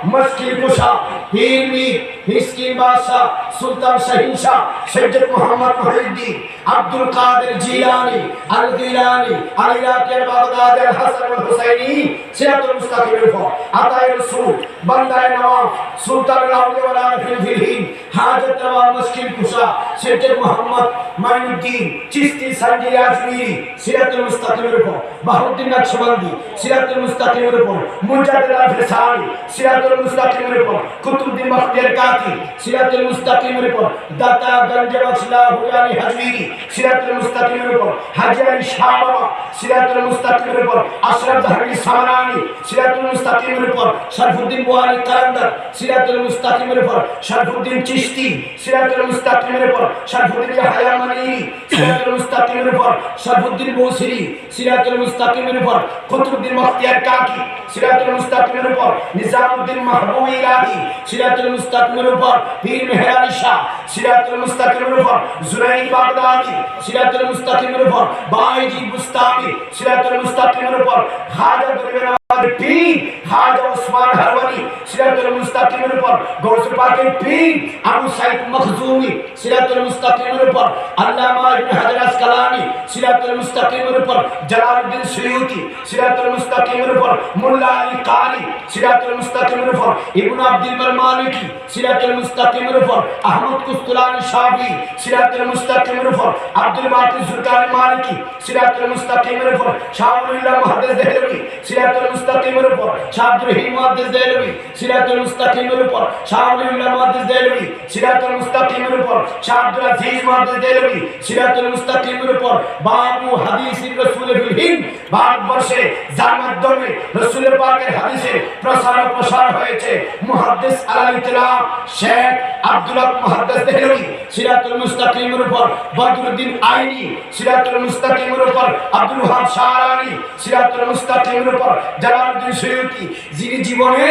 মুশকিল কুশা পীর মীর মিসকিন বাদশা সুলতান শাহিনশাহ সৈয়দ মুহাম্মদ মুহিউদ্দিন আব্দুল কাদের জিলানী আল গিলানী আল ইরাকের বাগদাদের হাসান আল হুসাইনি সিরাতুল মুস্তাকিমের উপর আতায়ে রাসূল বান্দায়ে নওয়াব সুলতানুল আউলিয়া ওয়াল আরিফিন ফিল হিন্দ হাজত রওয়া মুশকিল কুশা সৈয়দ মুহাম্মদ মাইনুদ্দিন চিশতি সানজি আজমিরি সিরাতুল মুস্তাকিমের উপর বাহাউদ্দিন নকশবন্দি সিরাতুল মুস্তাকিমের উপর মুজাদ্দিদ আল ফিসানি সিরাতুল মুস্তাকিমের উপর কুতুবউদ্দিন বখতিয়ার কাকি সিরাতুল মুস্তাকিমের উপর দাতা গঞ্জ বখশলা হুয়ানি হাজমিরি সিরাতুল মুস্তাকিমের উপর হাজী আলী শাহ বাবা সিরাতুল মুস্তাকিমের উপর আশরাফ জাহাঙ্গীর সামানানি সিরাতুল মুস্তাকিমের উপর শরফুদ্দিন বুহারী কালান্দার সিরাতুল মুস্তাকিমের উপর শরফুদ্দিন চিশতি সিরাতুল মুস্তাকিমের উপর শরফুদ্দিন ইয়াহইয়া মানিরি সিরাতুল মুস্তাকিমের উপর শরফুদ্দিন বৌসিরি সিরাতুল মুস্তাকিমের উপর কুতুবউদ্দিন বখতিয়ার কাকি সিরাতুল মুস্তাকিমের উপর নিজামউদ্দিন মাহবুব ইলাহি সিরাতুল মুস্তাকিমের উপর পীর মেহের আলী শাহ সিরাতুল মুস্তাকিমের উপর জুনাইদ বাগদাদি সিরাতুল মুস্তাকিমের উপর বাইজি বুস্তামি সিরাতুল মুস্তাকিমের উপর খাজা গরিবের পীর খাজা ওসমান হারওয়ানি সিরাতুল মুস্তাকিমের উপর গৌসে পাকের পীর আবু সাইদ মখজুমি সিরাতুল মুস্তাকিমের উপর আল্লামা ইবনে হাজার আসকালানি সিরাতুল মুস্তাকিমের উপর জালালউদ্দিন সুয়ুতি সিরাতুল মুস্তাকিমের উপর মোল্লা আলী কারি সিরাতুল মুস্তাকিমের উপর ইবনে আব্দুল বার মালিকি সিরাতুল মুস্তাকিমের উপর আহমদ কুস্তুলানি শাফি সিরাতুল মুস্তাকিমের উপর আব্দুল বাকি জুরকানি মালিকি সিরাতুল মুস্তাকিমের উপর শাহুল্লাহ মুহাদ্দিস দেহলভী সিরাতুল মুস্তাকিমের উপর শাহ আব্দুর রহিম মুহাদ্দিস দেহলভী সিরাতুল মুস্তাকিমের উপর শাহুল্লাহ মুহাদ্দিস দেহলভী সিরাতুল মুস্তাকিমের উপর শাহ আব্দুল আজিজ মুহাদ্দিস দেহলভী সিরাতুল মুস্তাকিমের উপর বাবু হাদিসির রাসূল ফিল হিন্দ ভারতবর্ষে যার মাধ্যমে রাসূলের পাকের হাদিসের প্রসার হয়েছে মুহাদ্দিস আল ইতলাম শেখ আব্দুল্লাহ মুহাদ্দিস দেহলভী সিরাতুল মুস্তাকিমের উপর বদরুদ্দিন আইনি সিরাতুল মুস্তাকিমের উপর আব্দুল ওয়াহাব শাহরানি সিরাতুল মুস্তাকিমের উপর জালালউদ্দিন সুয়ুতি যিনি জীবনে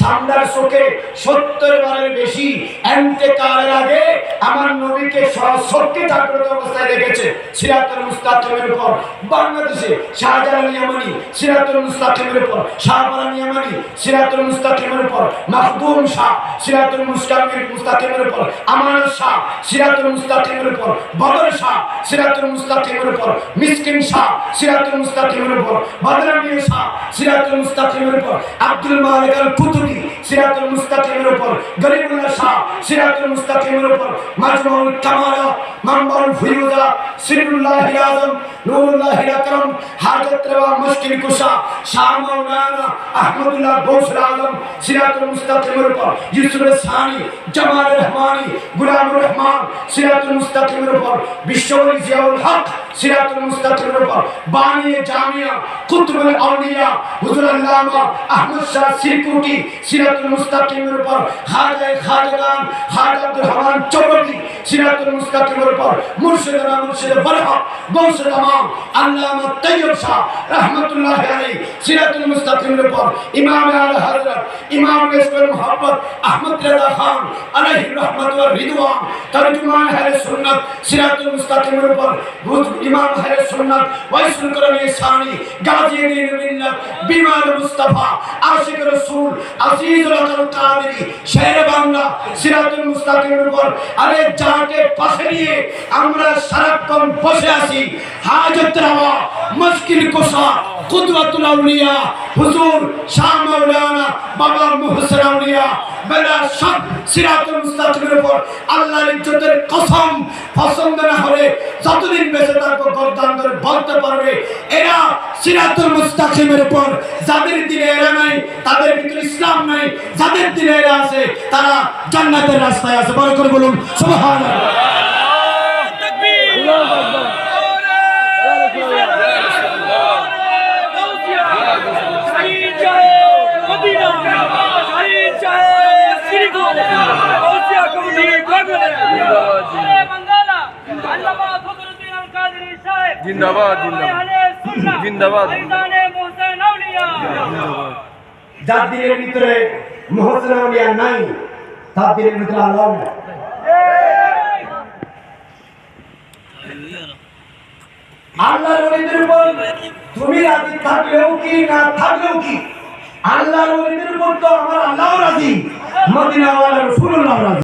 সামদার চোখে 70 বারের বেশি ইন্তেকালের আগে আমার নবীকে সশক্তি জাগ্রত অবস্থায় রেখেছে সিরাতুল মুস্তাকিমের উপর বাংলাদেশে শাহজালাল ইয়ামানি সিরাতুল মুস্তাকিমের উপর শাহবারান ইয়ামানি সিরাতুল মুস্তাকিমের উপর মাখদুম শাহ সিরাতুল মুস্তাকিমের উপর আমান শাহ সিরাতুল মুস্তাকিমের উপর বদর শাহ সিরাতুল মুস্তাকিমের উপর মিসকিন শাহ সিরাতুল মুস্তাকিমের উপর বদরামি শাহ সিরাতুল মুস্তাকিমের উপর আব্দুল মালিক আল কুতুবি সিরাতুল মুস্তাকিমের উপর গরিবুল্লাহ শাহ সিরাতুল মুস্তাকিমের উপর মাজমুল কামালা মামবুল ফুয়ুদা সিরুল্লাহ আযম নূরুল্লাহ আকরাম হাজত রওয়া মুশকিল কুশা শাহ মাওলানা আহমদুল্লাহ গৌসুল আজম সিরাতুল মুস্তাকিমের উপর ইউসুফ সানি জামাল রহমানি গুলামুর রহমান সিরাতুল মুস্তাকিমের উপর বিশ্বওয়ালি জিয়াউল হক সিরাতুল মুস্তাকিমের উপর বানি জামিয়া কুতুবুল আউলিয়া হুজুর আল্লামা আহমদ শাহ সিরকুটি সিরাতুল মুস্তাকিমের উপর খাজাগান খাজা আব্দুল রহমান চৌধুরী সিরাতুল মুস্তাকিমের উপর মুর্শিদানা মুর্শিদ বরহক গৌসুল আমান আল্লামা তাইয়্যিব শাহ রাহমাতুল্লাহি আলাইহি সিরাতুল মুস্তাকিমের উপর ইমাম আল হযরত ইমাম ইসমাইল মুহাম্মদ আহমদ রেজা খান আলাইহি রহমত ওয়া রিদওয়ান তরজুমান আহলে সুন্নাত সিরাতুল মুস্তাকিমের উপর ইমাম আহলে সুন্নাত ওয়াইসুল করনি সানি গাজী মিল্লাত বিমান মুস্তাফা আশিক রাসূল আজিজুল আল কাদেরী শের বাংলা সিরাতুল মুস্তাকিমের উপর আরে যাকে পাশে নিয়ে আমরা সারাক্ষণ বসে আছি হাজত রওয়া মুশকিল কুশা কুদওয়াতুল আউলিয়া হুজুর শাহ মাওলানা বাবা মুহসিন আউলিয়া বেলা সব সিরাতুল মুস্তাকিমের উপর আল্লাহর ইজ্জতের কসম পছন্দ না হলে যতদিন বেঁচে থাকবো গর্দান ধরে বলতে পারবে এরা সিরাতুল মুস্তাকিমের উপর যাদের দিলে এরা নাই তাদের ভিতরে ইসলাম নাই যাদের দিলে এরা আছে তারা জান্নাতের রাস্তায় আছে বড় করে বলুন সুবহানাল্লাহ তাকবীর আল্লাহু আকবার जिंदाबाद जिंदाबाद যার দিনের ভিতরে মুহসিন আউলিয়া নাই তার দিনের ভিতরে আল্লাহ নাই আল্লাহর ওলিদের উপর তুমি রাজি থাকলেও কি না থাকলেও কি আল্লাহর ওলিদের উপর তো আমার আল্লাহও রাজি রাজি, মদিনাওয়ালা রাসূলুল্লাহ রাজি।